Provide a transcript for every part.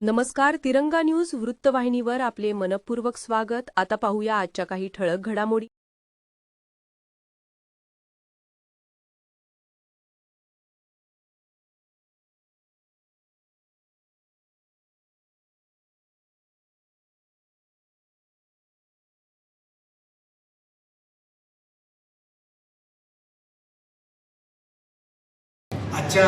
नमस्कार. तिरंगा न्यूज वृत्तवाहिनीवर आपले मनपूर्वक स्वागत. आता पाहूया आजच्या काही ठळक घडामोडी. आजच्या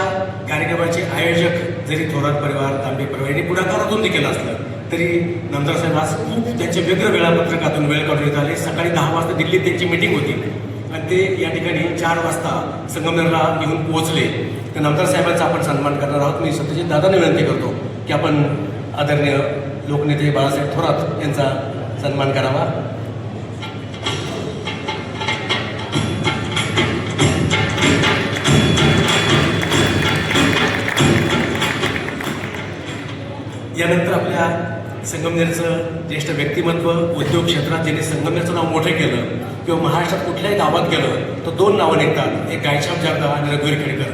कार्यक्रमाचे आयोजक जरी थोरात परिवार, तांबे परिवार यांनी पुढाकारातून देखील असलं तरी नामदार साहेब आज खूप त्यांचे वेगळं वेळापत्रकातून वेळ काढून येत आले. सकाळी 10 वाजता दिल्लीत त्यांची मीटिंग होती आणि ते या ठिकाणी 4 वाजता संगमनेरला येऊन पोहोचले. तर नामदार साहेबांचा आपण सन्मान करणार आहोत. मी सत्यजित दादांना विनंती करतो की आपण आदरणीय लोकनेते बाळासाहेब थोरात यांचा सन्मान करावा. यानंतर आपल्या संगमनेरचं ज्येष्ठ व्यक्तिमत्व, उद्योग क्षेत्रात ज्यांनी संगमनेरचं नाव मोठं केलं किंवा महाराष्ट्रात कुठल्याही गावात गेलं तर 2 नावं निघतात, एक गायछाप जारदा आणि रघुवीर खेडकर.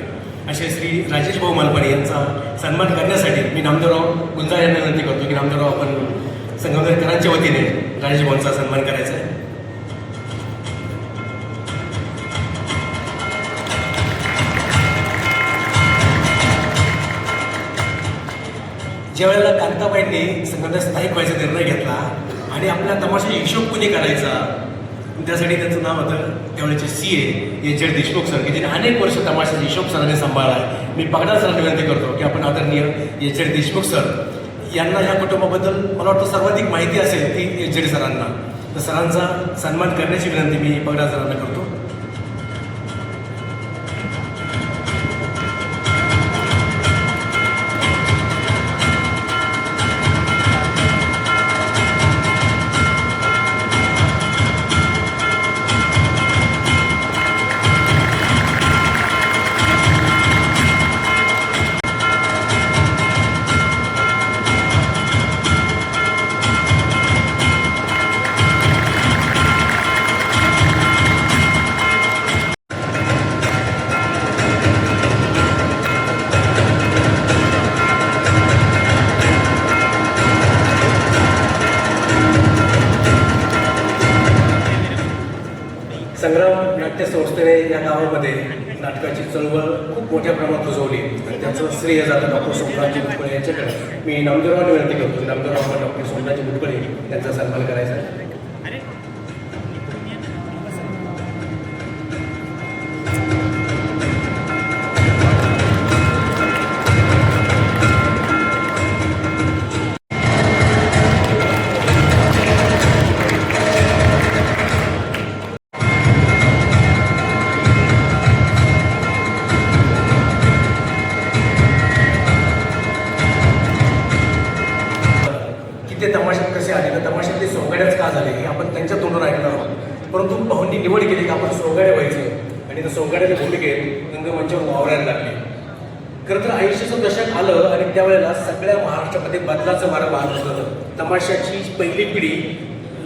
असे श्री राजेश भाऊ मालपाणी यांचा सन्मान करण्यासाठी मी नामदेवराव गुंजाळ यांना विनंती करतो की नामदेवराव आपण संगमनेरकरांच्या वतीने राजेश भाऊंचा सन्मान करायचा आहे. ज्या वेळेला कांताबाईंनी संगमनेर स्थायिक व्हायचा निर्णय घेतला आणि आपल्या तमाशाचा हिशोब कुणी करायचा त्यासाठी त्यांचं नाव होतं त्यावेळेचे CA एच. देशमुख सर की ज्यांनी अनेक वर्ष तमाशाचा हिशोब सरांनी सांभाळला. मी पगडार सरांना विनंती करतो की आपण आदरणीय एच. देशमुख सर यांना या कुटुंबाबद्दल मला वाटतं सर्वाधिक माहिती असेल ती एच. सरांना, तर सरांचा सन्मान करण्याची विनंती मी पगडार सरांना करतो. संग्राम नाट्य संस्थेने या गावामध्ये नाटकाची चळवळ खूप मोठ्या प्रमाणात रुजवली आणि त्याचं श्रेय जातं डॉक्टर सोमराजी मुटकुळे यांच्याकडे. मी नामदेवरावांना विनंती करतो की नामदेवराव डॉक्टर सोमराजी मुटकुळे यांचा सन्मान करायचा आहे. ते तमाशात कसे आले तर तमाशातले सोंगाड्याच का झाले हे आपण त्यांच्या तोंडून ऐकणार आहोत. परंतु भाऊंनी निवड केली की आपण सोंगाड्या व्हायचं आणि त्या सोंगाड्याच्या भूमिकेत रंगमंचावर वावरायला लागले. खरं तर 80चं दशक आलं आणि त्यावेळेला सगळ्या महाराष्ट्रामध्ये बदलाचं वारं वाहत होतं. तमाशाची पहिली पिढी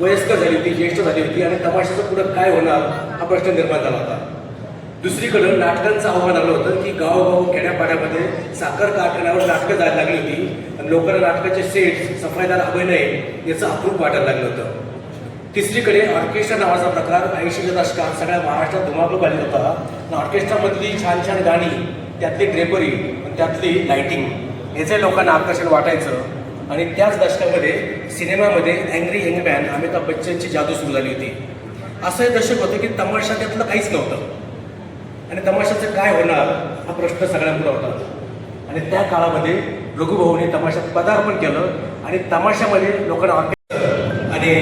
वयस्कर झाली होती, ज्येष्ठ झाली होती आणि तमाशाचं पुढं काय होणार हा प्रश्न निर्माण झाला होता. दुसरीकडं नाटकांचं आव्हान आलं होतं की गावोगाव खेड्यापाड्यामध्ये साखर कारखान्यावर नाटकं जायला लागली होती आणि लोकांना नाटकाचे सेट्स, सफाईदार अभिनय याचं अप्रूप वाटायला लागलं होतं. तिसरीकडे ऑर्केस्ट्रा नावाचा प्रकार 80च्या दशकात सगळ्या महाराष्ट्रात धुमाकूळ घालत होता. ऑर्केस्ट्रामधली छान छान गाणी, त्यातली ड्रेपरी, त्यातली लाईटिंग याचे लोकांना आकर्षण वाटायचं आणि त्याच दशकामध्ये सिनेमामध्ये अँग्री यंग मॅन अमिताभ बच्चनची जादू सुरू झाली होती. असं हे दशक होतं की तमाशा त्यातलं काहीच नव्हतं आणि तमाशाचं काय होणार हा प्रश्न सगळ्यांपुढे होता. आणि त्या काळामध्ये रघुभाऊने तमाशात पदार्पण केलं आणि तमाशामध्ये लोकांना आणि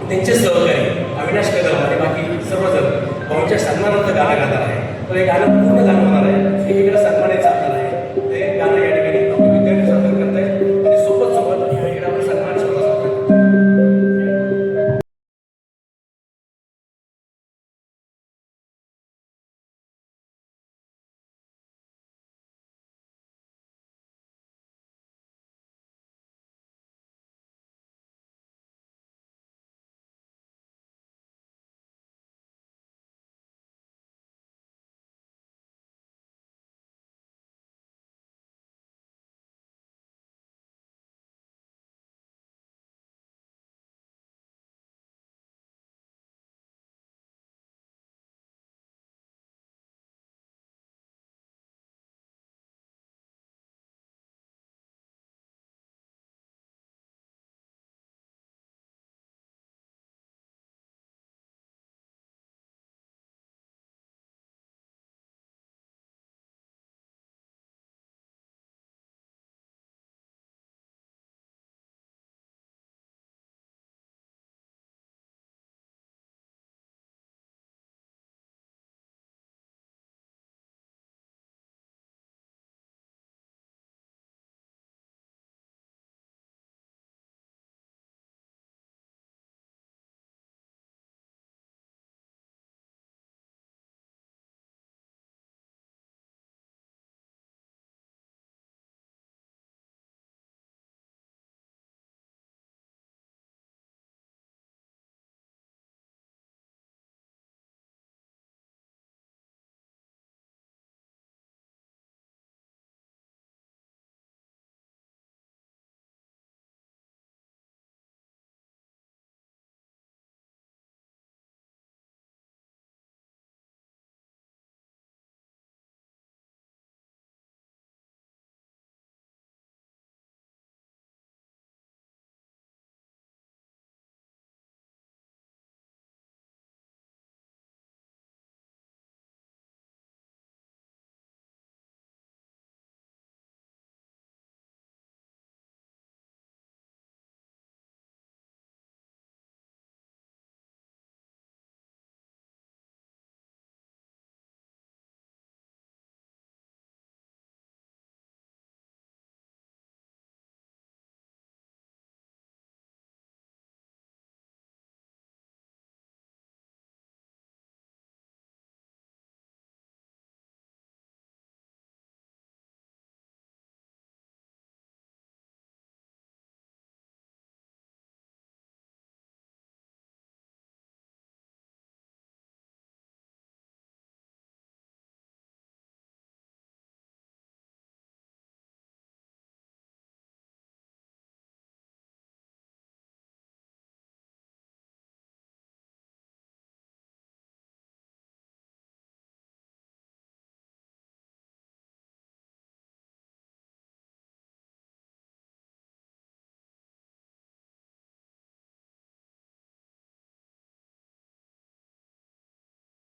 त्यांचे सहकारी अविनाश कदम आणि बाकी सर्वजण भाऊंच्या सन्मानार्थ गाणं गाणार आहे. तर हे गाणं पूर्ण गाणं होणार आहे. एकीकडे सन्मानाचं आपल्याला आहे ते गाणं या ठिकाणी विद्यार्थी सादर करत आहेत आणि सोबत सोबत या ठिकाणी आपण सन्मान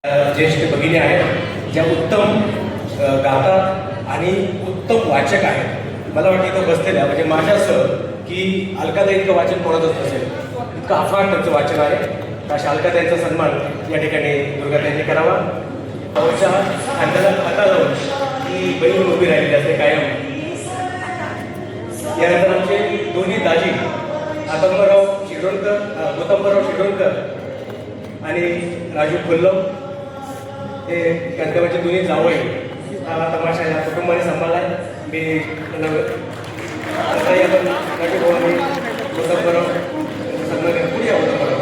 ज्येष्ठ भगिनी आहेत ज्या उत्तम गातात आणि उत्तम वाचक आहेत. मला वाटतं इथं बसलेल्या म्हणजे माझ्यासह की अलकाताई इतकं वाचन कोणाचंच नसेल, इतकं अफाट त्यांचं वाचन आहे. अशा अलकाताईंचा सन्मान या ठिकाणी दुर्गाताईंनी करावा. भाऊच्या खांद्याला खाता लावून ही बहीण उभी राहिलेली असते कायम. यानंतर आमचे दोन्ही दाजी गौतमराव शिरोडकर आणि राजू कोल्लम हे गणपतीचे दोन्ही जावई. हा तमाशा या कुटुंबाने सांभाळला आहे. मी आपण राजू भाऊ आणि गौतमराव सन्मान पुढे या गौतमराव.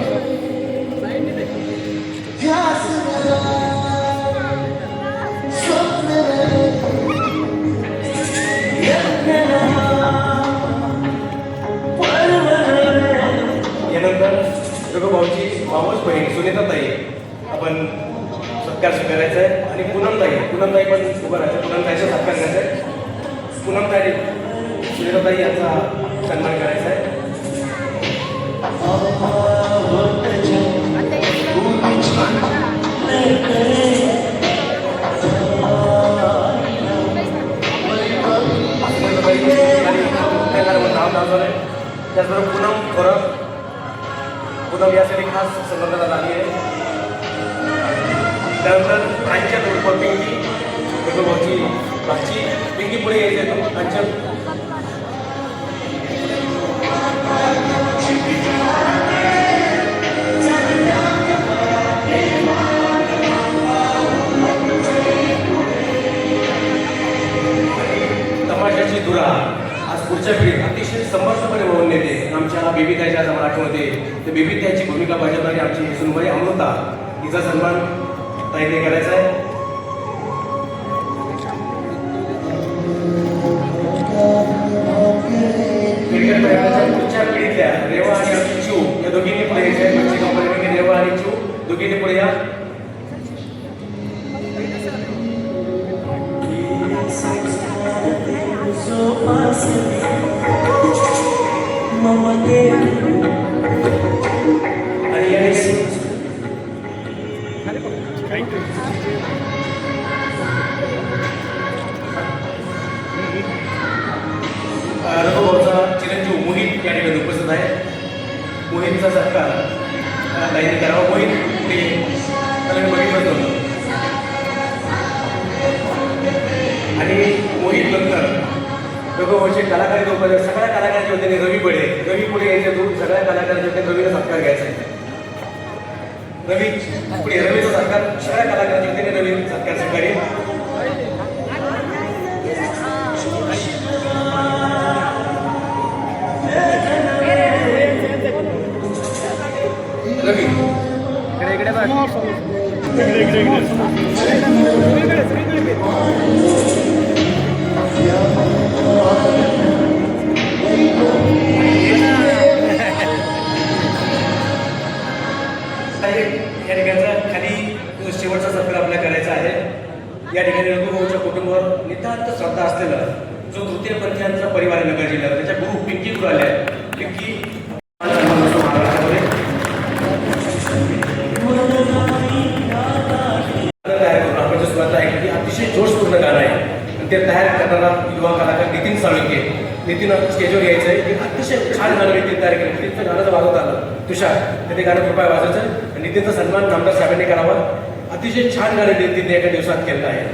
यानंतर रघुभाऊची मावस बहीण सुनीताताई आपण सत्कार स्वीकारायचा आहे आणि पूनमताई पण उभं राहायचं. पूनमताईचा सत्कार करायचा आहे. पूनमताई सुनीताताई यांचा सन्मान करायचा आहे. त्याचबरोबर पूनम यासाठी खास संबंधात आली आहे. त्यानंतर कांचन उर्फ पिंकी रघुभाऊची भाची पिंकी पुढे यायची आहे. कांचन तमाशाची धुरा आज पुढच्या पिढीत अतिशय समर्थपणे वाहून नेते. आमच्या बेबीताईच्या आज आम्हाला आठवते ते बेबीताईची भूमिका बजावणारी आमची सुनबाई अमृता हिचा सन्मान ताईने करायचा आहे. पुढच्या पिढीतल्या रेवा आणि आमची चिऊ या दोघींनी पुढे यायच्या. मच्छी कंपनीपैकी रेवा आणि चिऊ दोघींनी पुढे या. रघुभाऊचा चिरंजीव मोहित या ठिकाणी उपस्थित आहे. मोहितचा सत्कार ताईने करावा. मोहित पुढे त्याला बघितलं होतं आणि मोहित नंतर रघुभाऊचे कलाकार सगळ्या कलाकारांच्या वतीने रवी पुढे यायचे. सगळ्या कलाकारांच्या वतीने रवीचा सत्कार घ्यायचा आहे. रवी पुढे रवीचा सत्कार सगळ्या कलाकारांच्या वतीने रवी सत्कार स्वीकारेल. रवी इकडे बघ. या ठिकाणचा खाली शेवटचा सत्कार आपल्याला करायचा आहे. या ठिकाणी रघुभाऊच्या कुटुंबावर नितांत श्रद्धा असलेला जो तृतीयपंथीयांचा परिवार आहे नगर जिल्ह्यात त्याच्या गुरु पिंकी गुरु आल्या आहेत. पिंकी महाराष्ट्रामध्ये तयार करून आपण जे सुरुवात आहे की अतिशय जोशपूर्ण गाणं आहे आणि ते तयार करणारा युवा कलाकार नितीन साळुंके. नितीन स्टेजवर यायचं आहे की अतिशय छान गाणं नितीन तयार केलं. नितीनचं गाणं जर वाजवत आलं तुषार तर ते गाणं कृपया वाजवायचं. नितीनचा सन्मान आमदार साहेबांनी करावा. अतिशय छान गाणं नितीनने एका दिवसात केलं आहे.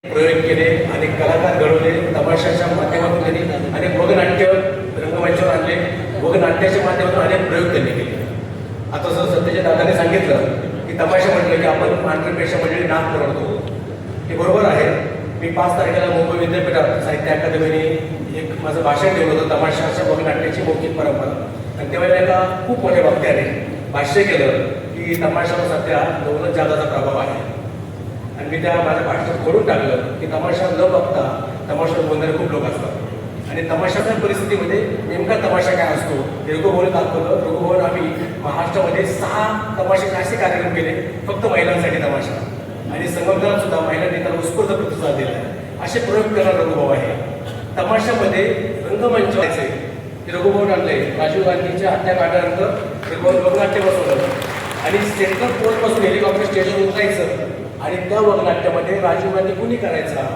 प्रयोग केले, अनेक कलाकार घडवले, तमाशाच्या माध्यमातून त्यांनी अनेक वगनाट्य रंगमंचावर आणले, वगनाट्याच्या माध्यमातून अनेक प्रयोग त्यांनी केले. आता जर सध्याच्या दादाने सांगितलं की तमाशा म्हटलं की आपण पांढऱ्यापेक्षा म्हणजे नाक करतो, हे बरोबर आहे. मी 5 तारखेला मुंबई विद्यापीठात साहित्य अकादमीने एक माझं भाषण ठेवलं होतं, तमाशाच्या वगनाट्याची मौखिक परंपरा. आणि तेव्हा एका खूप मोठ्या वक्त्याने भाष्य केलं की तमाशावर सध्या नवनच जगाचा प्रभाव आहे. आणि मी त्या माझ्या भाषणात खोडून टाकलं की तमाशा न बघता तमाशावर बोलणारे खूप लोक असतात. आणि तमाशाच्या परिस्थितीमध्ये नेमका तमाशा काय असतो हे रघुभाऊने दाखवलं. रघुभाऊने आम्ही महाराष्ट्रामध्ये 6 तमाशाचे असे कार्यक्रम केले फक्त महिलांसाठी तमाशा. आणि संगमनेरात सुद्धा महिलांनी त्याला उत्स्फूर्त प्रतिसाद दिला आहे. असे प्रयोग करणारा रघुभाऊ आहे. तमाशामध्ये रंगमंच व्हायचे की रघुभाऊने आणले. राजीव गांधीच्या हत्याकांडानंतर रघुभाऊ वगनाट्य बसवलं आणि सेंट्रल कोर्टपासून हेलिकॉप्टर स्टेशनवर उतरायचं आणि त्या वगनाट्यामध्ये राजीव गांधी कुणी करायचा.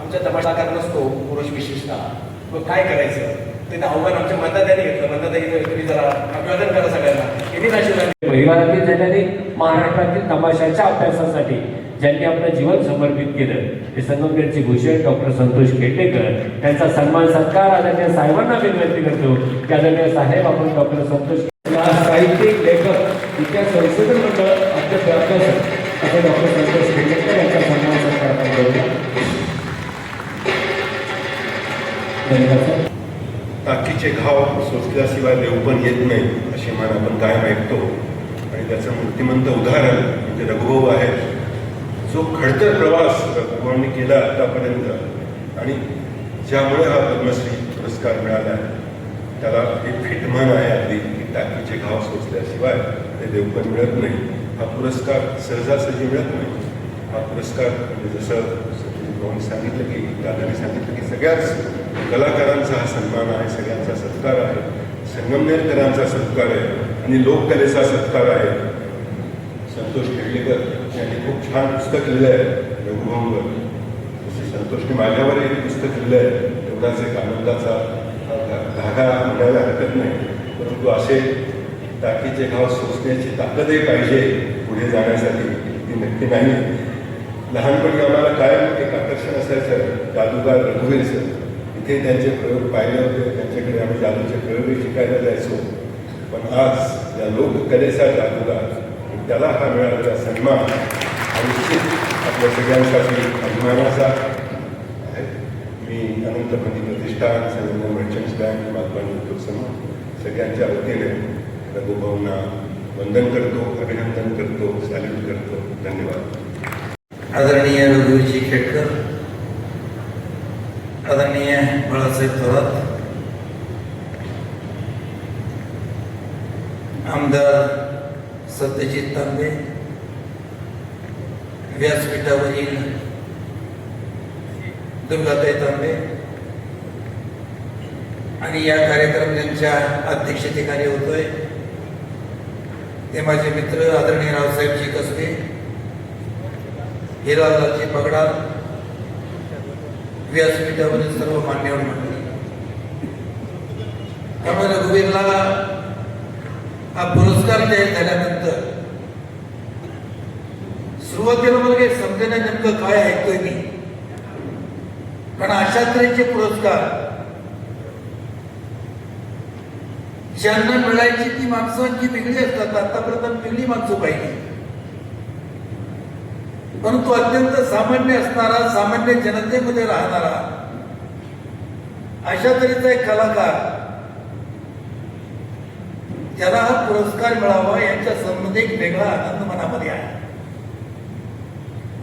आमच्या तमाशाकार नसतो पुरुष विशेषतः. मग काय करायचं ते आव्हान आमच्या मतदारांनी घेतलं. मतदारांनी तुम्ही जरा अभिवादन करा सगळ्यांना. किती राजीव गांधी परिवारातील ज्यांनी महाराष्ट्रातील तमाशाच्या अभ्यासासाठी ज्यांनी आपलं जीवन समर्पित केलं ते संगमनेरचे भूषण डॉक्टर संतोष खेडेकर, त्यांचा सन्मान सत्कार आदरणीय साहेबांना विनंती करतो की आदरणीय साहेब आपण डॉक्टर संतोष साहित्यिक लेखक इतिहास संशोधन मंडळ अध्यक्ष असे डॉक्टर संतोष खेडेकर यांचा सन्मान सत्कार करतो. धन्यवाद. टाकीचे घाव सोचल्याशिवाय देव पण येत नाही अशी मान आपण कायम ऐकतो. आणि त्याचं मूर्तिमंत उदाहरण म्हणजे रघुभाऊ आहे. जो खडतर प्रवास रघुभाऊंनी केला आतापर्यंत आणि ज्यामुळे हा पद्मश्री पुरस्कार मिळाला आहे त्याला एक फिट म्हण आहे आपली की टाकीचे घाव सोचल्याशिवाय ते देव पण मिळत नाही. हा पुरस्कार सहजासहजी मिळत नाही. हा पुरस्कार म्हणजे जसं सांगितलं की दादाने सांगितलं की सगळ्याच कलाकारांचा हा सन्मान आहे, सगळ्यांचा सत्कार आहे, संगमनेरकरांचा सत्कार आहे आणि लोककलेचा सत्कार आहे. संतोष खेडेकर यांनी खूप छान पुस्तक लिहिलं आहे रघुभाऊंवर. जसे संतोषने माझ्यावर एक पुस्तक लिहिलं आहे तेवढाच एक आनंदाचा धागा म्हणायला हरकत नाही. परंतु असे टाकीचे घाव सोसण्याची ताकदही पाहिजे पुढे जाण्यासाठी, ती नक्की नाही. लहानपणी आम्हाला कायम एक आकर्षण असायचं जादूगार रघुवीर सर. इथे त्यांचे प्रयोग पाहिले होते, त्यांच्याकडे आम्ही जादूचे प्रयोगही शिकायला जायचो. पण आज या लोककलेचा जादूगार त्याला हा मिळालेला सन्मान निश्चित आपल्या सगळ्यांसाठी अभिमानाचा आहे. मी अनंत मनी प्रतिष्ठान, संगमनेर मर्चंट्स बँक, मालपाणी उद्योग समूह सगळ्यांच्या वतीने रघुभाऊंना वंदन करतो, अभिनंदन करतो, सॅल्यूट करतो. धन्यवाद. आदरणीय रघुवीरजी खेडकर, आदरणीय बाळासाहेब थोरात, आमदार सत्यजित तांबे, व्यासपीठावरील दुर्गाताई तांबे आणि या कार्यक्रमाच्या अध्यक्षतेखाली होतोय ते माझे मित्र आदरणीय रावसाहेबजी कसबे, हिरालालजी पगडाल, व्यासपीठावरील सर्व मान्यवर मंडळी. त्यामुळे रघुवीरला हा पुरस्कार जाहीर झाल्यानंतर सुरुवातीला मला काही समजेना नेमकं काय ऐकतोय मी. कारण अशा तऱ्हेचे पुरस्कार ज्यांना मिळायची ती माणसांची वेगळी असतात. आतापर्यंत वेगळी माणसं पाहिली, परंतु अत्यंत सामान्य असणारा, सामान्य जनतेमध्ये राहणारा अशा तऱ्हेचा एक कलाकार, त्याला हा पुरस्कार मिळावा यांच्या संबंधी एक वेगळा आनंद मनामध्ये आहे.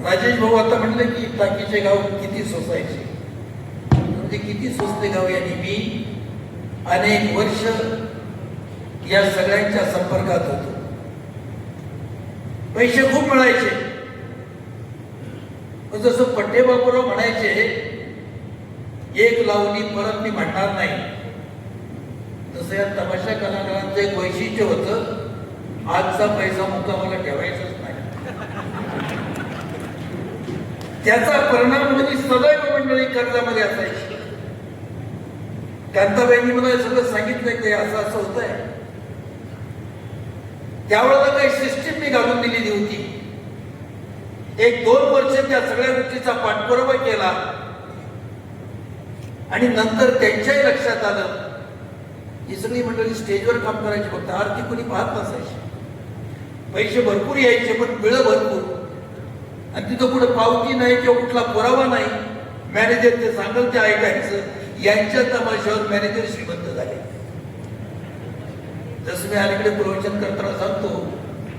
राजेश भाऊ आता म्हणले की टाकीचे गाव किती सोसायचे, म्हणजे किती सोसते गाव यांनी मी अनेक वर्ष या सगळ्यांच्या संपर्कात होतो. पैसे खूप मिळायचे, जसं पट्टेबापूराव म्हणायचे, एक लावणी परत मी म्हणणार नाही, तसं या तमाशा कलाकारांचं एक वैशिष्ट्य होतं, आजचा पैसा मुक्कामाला ठेवायचाच नाही. त्याचा परिणाम म्हणजे सदैव मंडळी कर्जामध्ये असायची. कांताबाईंनी मला हे सगळं सांगितलंय की असं असं होत आहे. त्यावेळेला काही सिस्टीम मी घालून दिलेली होती. 1-2 वर्ष त्या सगळ्या गोष्टीचा पाठपुरावा केला आणि नंतर त्यांच्याही लक्षात आलं ही सगळी मंडळी स्टेजवर काम करायची, फक्त आरती कोणी पाहत नसायची. पैसे भरपूर यायचे पण वेळ भरपूर, आणि तिथं कुठं पावती नाही किंवा कुठला पुरावा नाही. मॅनेजर ते सांगेल ते ऐकायचं. यांच्या तमाशावर मॅनेजर श्रीमंत झाले. जसं मी अलीकडे प्रवचन करताना सांगतो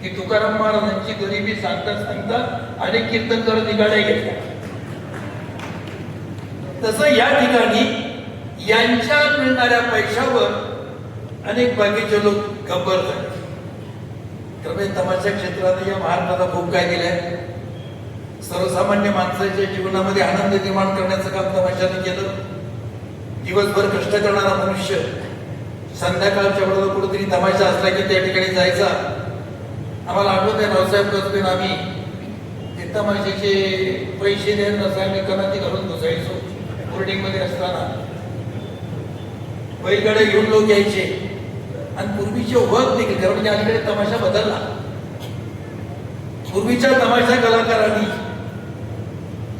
की तुकाराम महाराजांची गरिबी सांगता सांगता अनेक कीर्तनकार निघाड्या घेतल्या. तसं या ठिकाणी यांच्या मिळणाऱ्या पैशावर अनेक बाकीचे लोक गब्बर झाले. तर मी तमाशा क्षेत्राने या महाराष्ट्राला खूप काय दिलंय. सर्वसामान्य माणसाच्या जीवनामध्ये आनंद निर्माण करण्याचं काम तमाशाने केलं. दिवसभर कष्ट करणारा मनुष्य संध्याकाळच्या वेळेला कुठेतरी तमाशा असला की त्या ठिकाणी जायचा. आम्हाला आठवत आहे रावसाहेब कसबेन आम्ही ते तमाशाचे पैसे देत नसायला कनाती घालून बसायचो. बोर्डिंगमध्ये असताना बैलगाड्या घेऊन लोक यायचे आणि पूर्वीचे ओळख देखील कारण म्हणजे अलीकडे तमाशा बदलला. पूर्वीच्या तमाशा कलाकारांनी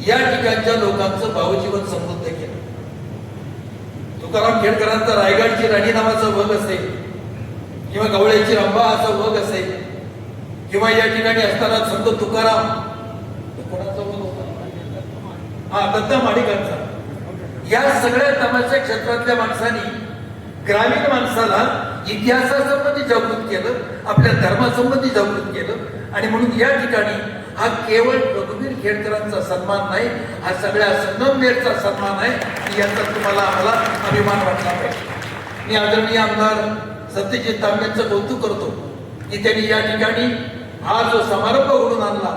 या ठिकाणच्या लोकांचं भावजीवन समृद्ध केलं. तुकाराम खेडकरांचा रायगडची राणी नावाचा वग असेल किंवा गवळ्याची रंभा असा वग असेल किंवा या ठिकाणी असताना संत तुकाराम कोणाचा वग होता दत्ता माडिकांचा. या सगळ्या तमाशा क्षेत्रातल्या माणसांनी ग्रामीण माणसाला इतिहासासंबंधी जागृत केलं, आपल्या धर्मासंबंधी जागृत केलं. आणि म्हणून या ठिकाणी हा केवळ रघुवीर खेडकरांचा सन्मान नाही, हा सगळ्या संगमनेरचा सन्मान आहे. याचा तुम्हाला आम्हाला अभिमान वाटला पाहिजे. मी आदरणीय आमदार सत्यजित तांबेंचं कौतुक करतो की त्यांनी या ठिकाणी हा जो समारंभ घडून आणला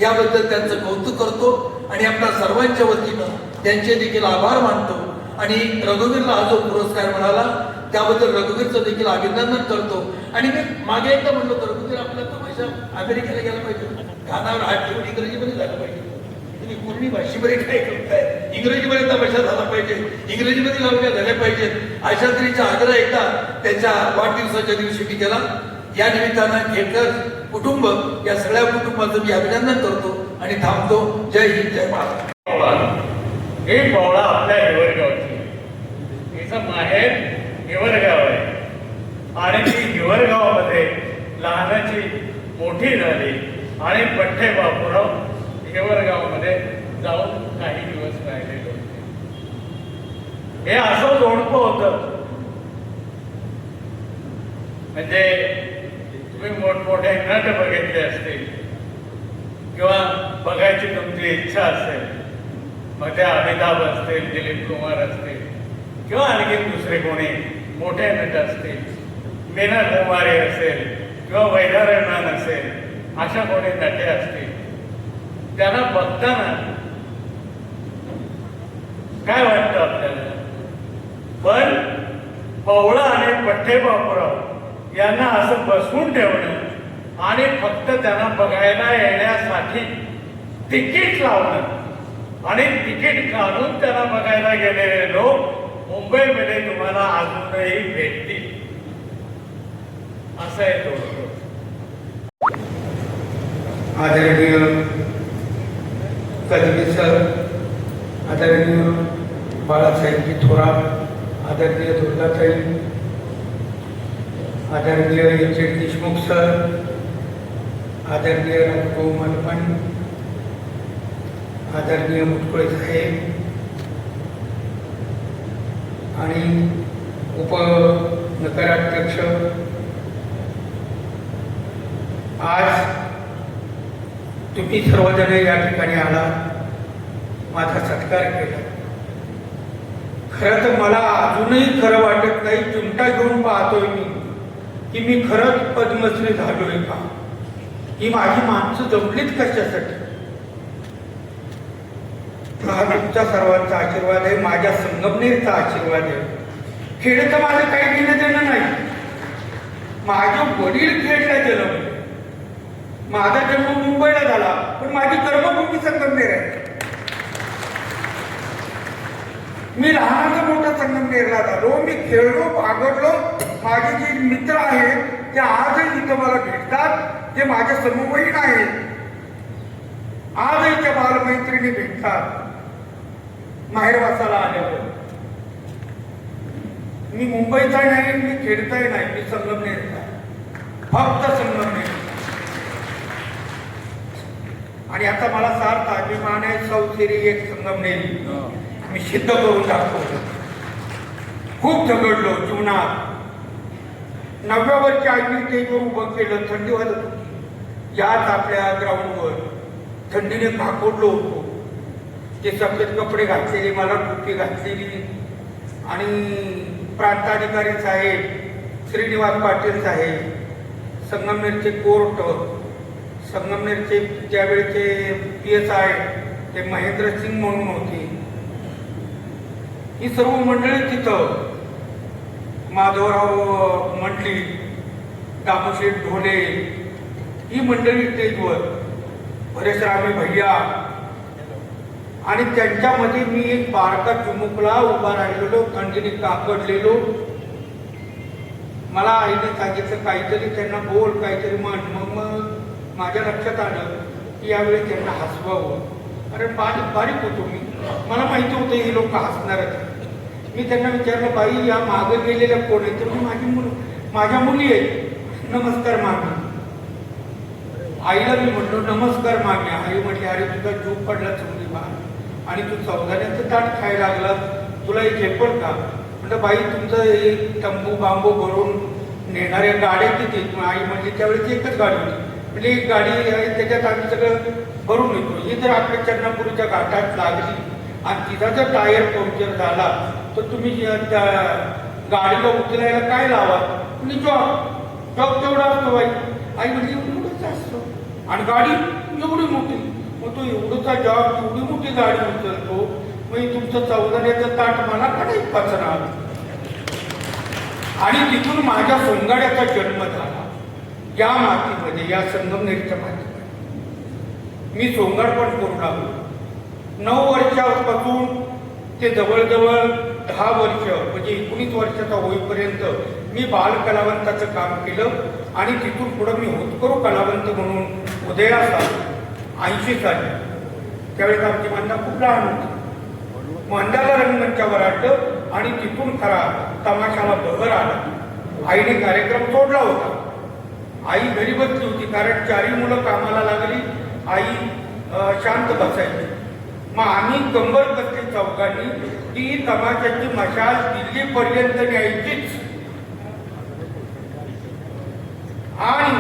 याबद्दल त्यांचं कौतुक करतो आणि आपल्या सर्वांच्या वतीनं त्यांचे देखील आभार मानतो. आणि रघुवीरला हा जो पुरस्कार मिळाला त्याबद्दल रघुवीरचं देखील अभिनंदन करतो. आणि मी मागे एकदा म्हणलो तर रघुवीर आपला तमाशा अमेरिकेला गेला पाहिजे, कानावर हात ठेवून इंग्रजीमध्ये झालं पाहिजे. तुम्ही पूर्वी भाषेमध्ये काय करताय, इंग्रजीमध्ये तमाशा झाला पाहिजे, इंग्रजीमध्ये लावण्या झाल्या पाहिजेत. अशा तऱ्हेचा आग्रह एकदा त्याच्या वाढदिवसाच्या दिवशी मी केला. या निमित्तानं खेडकर कुटुंब या सगळ्या कुटुंबाचं मी अभिनंदन करतो आणि थांबतो. जय हिंद, जय महाराष्ट्र. हे पावळा आपल्या हिवरगावची, तिचं माहेर हिवरगाव आहे आणि ती हिवरगावामध्ये लहानाची मोठी झाली आणि पठ्ठे बापूराव हिवरगावमध्ये जाऊन काही दिवस राहिलेले होते. हे असं जोडपं होतं. म्हणजे तुम्ही मोठमोठे नट बघितले असतील किंवा बघायची तुमची इच्छा असेल, मग त्या अमिताभ असतील, दिलीप कुमार असतील किंवा आणखी दुसरे कोणी मोठे नट असतील, मीना कुमारी असेल किंवा वैदारमान असेल, अशा कोणी नटे असतील, त्यांना बघताना काय वाटतं आपल्याला. पण पवळा आणि पठ्ठे बापूराव यांना असं बसवून ठेवणं आणि फक्त त्यांना बघायला येण्यासाठी तिकीट लावणं आणि तिकीट काढून त्यांना बघायला गेलेले लोक मुंबईमध्ये तुम्हाला अजूनही भेटतील. असं आहे तो. आदरणीय कदमी सर, आदरणीय बाळासाहेबजी थोरात, आदरणीय दुर्गाताई, आदरणीय एच देशमुख सर, आदरणीय रामभाऊ मनपण, आदरणीय मुटकुळे साहेब आणि उपनगराध्यक्ष, आज तुम्ही सर्वजण या ठिकाणी आला, माझा सत्कार केला. खरं तर मला अजूनही खरं वाटत नाही, चिमटा घेऊन पाहतोय मी की मी खरंच पद्मश्री झालोय का. ही माझी माणसं जमलीत कशासाठी. हा तुमचा सर्वांचा आशीर्वाद आहे, माझ्या संगमनेरचा आशीर्वाद आहे. खेडचं माझं काही घेणं देणं नाही. माझे वडील खेडला जन्मले, माझा जन्म मुंबईला झाला, पण माझी कर्मभूमी संगमनेर आहे. मी लहानाचा मोठा संगमनेरला झालो, मी खेळलो, बागडलो. माझे जे मित्र आहेत ते आजही इथं मला भेटतात, जे माझे समवयीन आहेत आजही त्या बालमैत्रिणी भेटतात. माहेरवासाला आल्यावर मी मुंबईचा नाही, मी खेडचाही नाही, मी संगमनेरचा, फक्त संगमनेर. आणि आता मला सार्थ अभिमान आहे सौथेरी एक संगमनेरी मी सिद्ध करून दाखवतो. खूप झगडलो जीवनात. 9व्या वर्षी आईने स्टेजवर उभं केलं. थंडी वाजत होती. याच आपल्या ग्राउंडवर थंडीने काकोडलो होतो. ते सफेद कपडे घातलेले, मला टोपी घातलेली आणि प्रांताधिकारी साहेब श्रीनिवास पाटील साहेब, संगमनेरचे कोर्ट, संगमनेरचे त्यावेळेचे PSI ते महेंद्र सिंग म्हणून होते. ही सर्व मंडळी तिथं, माधवराव मंडली, दामोशेठ ढोले, ही मंडळी स्टेजवर, परेशरामे भैया, आणि त्यांच्यामध्ये मी एक बारका चिमुकला उभा राहिलेलो, थंडीने काकडलेलो. मला आईने सांगितलं काहीतरी त्यांना बोल, काहीतरी म्हण. मग माझ्या लक्षात आलं की यावेळी त्यांना हसवावं. कारण बारीक होतो मी, मला माहिती होतं हे लोक हसणारच. मी त्यांना विचारलं, बाई या मागे गेलेल्या कोण आहेत? तर माझ्या मुली आहेत. नमस्कार मामी. आईला मी म्हटलो नमस्कार मामी. आई म्हटली, अरे तुझा जीव पडला चुकली बा, आणि तू चौदाण्याचं ताट खायला लागला, तुला हे झेपल का? म्हटलं बाई तुमचं हे तंबू बांबू भरून नेणाऱ्या गाड्या किती? आई म्हटली त्यावेळेस एकच गाडी होती. म्हणजे एक गाडी आहे त्याच्यात आम्ही सगळं भरून येतो. ही जर आपल्या चन्नापुरीच्या घाटात लागली आणि तिचा जर टायर पंक्चर झाला तर तुम्ही त्या गाडीला उचलायला काय लावा? म्हणजे जॉब तेवढा असतो बाई. आई म्हणजे एवढंच असतो आणि गाडी एवढी मोठी. मग तो एवढंचा जॉब, एवढी मोठी गाडी उचलतो, मग तुमचं चौदाण्याचं ताट मला काढायचं पचणार. आणि तिथून माझ्या सोंगाड्याचा जन्म झाला या मातीमध्ये, या संगमनेरच्या मातीमध्ये. मी सोंगाड पण करू लागलो. 9 वर्षापासून ते जवळजवळ 10 वर्ष, म्हणजे 19 वर्षाचा होईपर्यंत मी बालकलावंताचं काम केलं. आणि तिथून पुढं मी होतकरू कलावंत म्हणून उदयास आलो 80 साली. त्यावेळेस आमची मंदा खूप लहान होती. मंदाला रंगमंचावर आणलं आणि तिथून खरा तमाशाला बहर आला. आईने कार्यक्रम सोडला होता. आई घरी बसली होती, कारण 4ही मुलं कामाला लागली. आई शांत बसायची. मग आम्ही कंबर बसली चौकांनी. ती तमाशाची मशाल दिल्लीपर्यंत न्यायचीच. आणि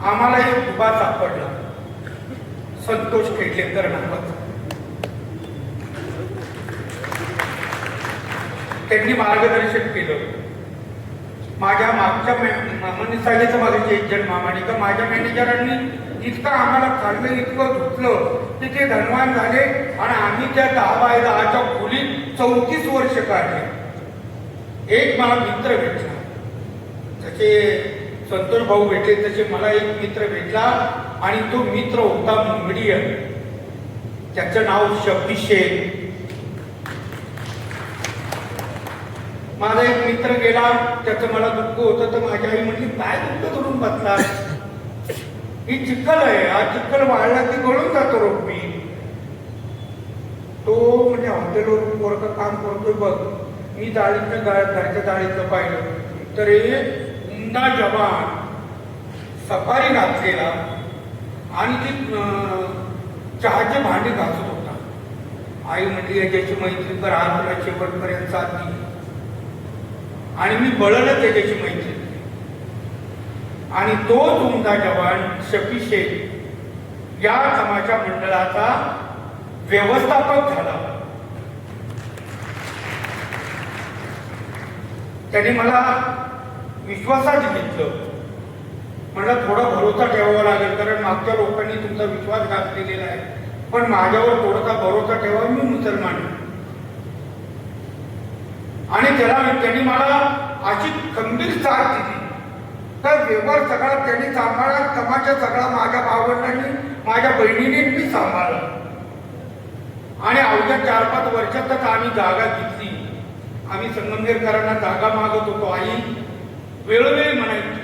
आम्हाला एक उभा सापडला, संतोष खेडलेकर नावाचा. त्यांनी मार्गदर्शन केलं. माझ्या मागच्या मामांनी सांगितलं, माझ्या एजंट मामाने, का माझ्या मॅनेजरांनी इतकं आम्हाला खाल्लं, इतकं धुतलं की ते धनवान झाले. आणि आम्ही त्या 10 बाय 10च्या खोलीत 34 वर्ष काढले. एक मला मित्र भेटला, जसे संतोष भाऊ भेटले तसे मला एक मित्र भेटला. आणि तो मित्र होता मुंबडीयन. त्याचं नाव शब्बी शेख. माझा एक मित्र गेला, त्याचं मला दुःख होतं. तर माझी आई म्हटली, काय दुःख धरून बसला? ही चिखल आहे, हा चिखल वाढला की गळून जातो रोपी. तो म्हणजे हॉटेलवर वर्ग काम करतोय बघ. मी जाळीतनं घरच्या जाळीतलं पाहिलं तर एक उमदा जवान सफारी घातलेला आणि ती चहाचे भांडी घासत होता. आई म्हटली, याच्याची मैत्री कर, आज तुला शेवटपर्यंत साथ दिली. आणि मी बळलं त्याच्याशी मैत्री. आणि तो तुमचा जवान शफी शेख या तमाशा मंडळाचा व्यवस्थापक झाला. त्याने मला विश्वासात घेतलं. मला थोडा भरोसा ठेवावा लागेल, कारण मागच्या लोकांनी तुमचा विश्वास घात केलेला आहे. पण माझ्यावर थोडासा भरोसा ठेवा, मी मुसलमान आहे. आणि त्यांनी मला अशी खंबीर साथ दिली. तर व्यवहार सगळा त्यांनी सांभाळला, तमाशा सगळा माझ्या भावंडांनी, माझ्या बहिणीने मी सांभाळला. आणि अवघ्या 4-5 वर्षातच आम्ही जागा घेतली. आम्ही संगमनेरकरांना जागा मागत होतो. आई वेळोवेळी म्हणायची,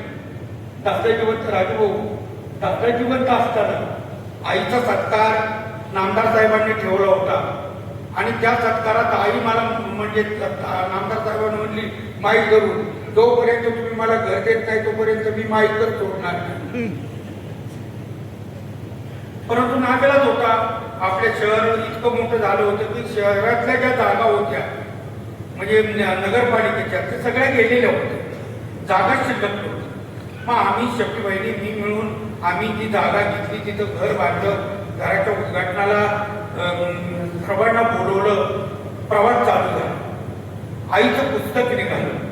दादा जिवंत, राजूभाऊ दादा जिवंत असताना आईचा सत्कार नामदार साहेबांनी ठेवला होता. आणि त्या सत्कारात आई मला म्हणजे नामदार साहेबांनी म्हणली, माईक करून, जोपर्यंत तुम्ही मला घर देत नाही तोपर्यंत मी माईकच सोडणार नाही. परंतु नागलाच होता. आपल्या शहर इतकं मोठं झालं होतं की शहरातल्या ज्या जागा होत्या म्हणजे नगरपालिकेच्या ते सगळ्या गेलेल्या होत्या, जागा शिल्लक होती. मग आम्ही शेवटी बहिणी मी मिळून आम्ही जी जागा घेतली तिथं घर बांधलं, घराच्या उद्घाटनाला सर्वांना बोलवलं, प्रवास चालू झाला. आईचं पुस्तक निघालं.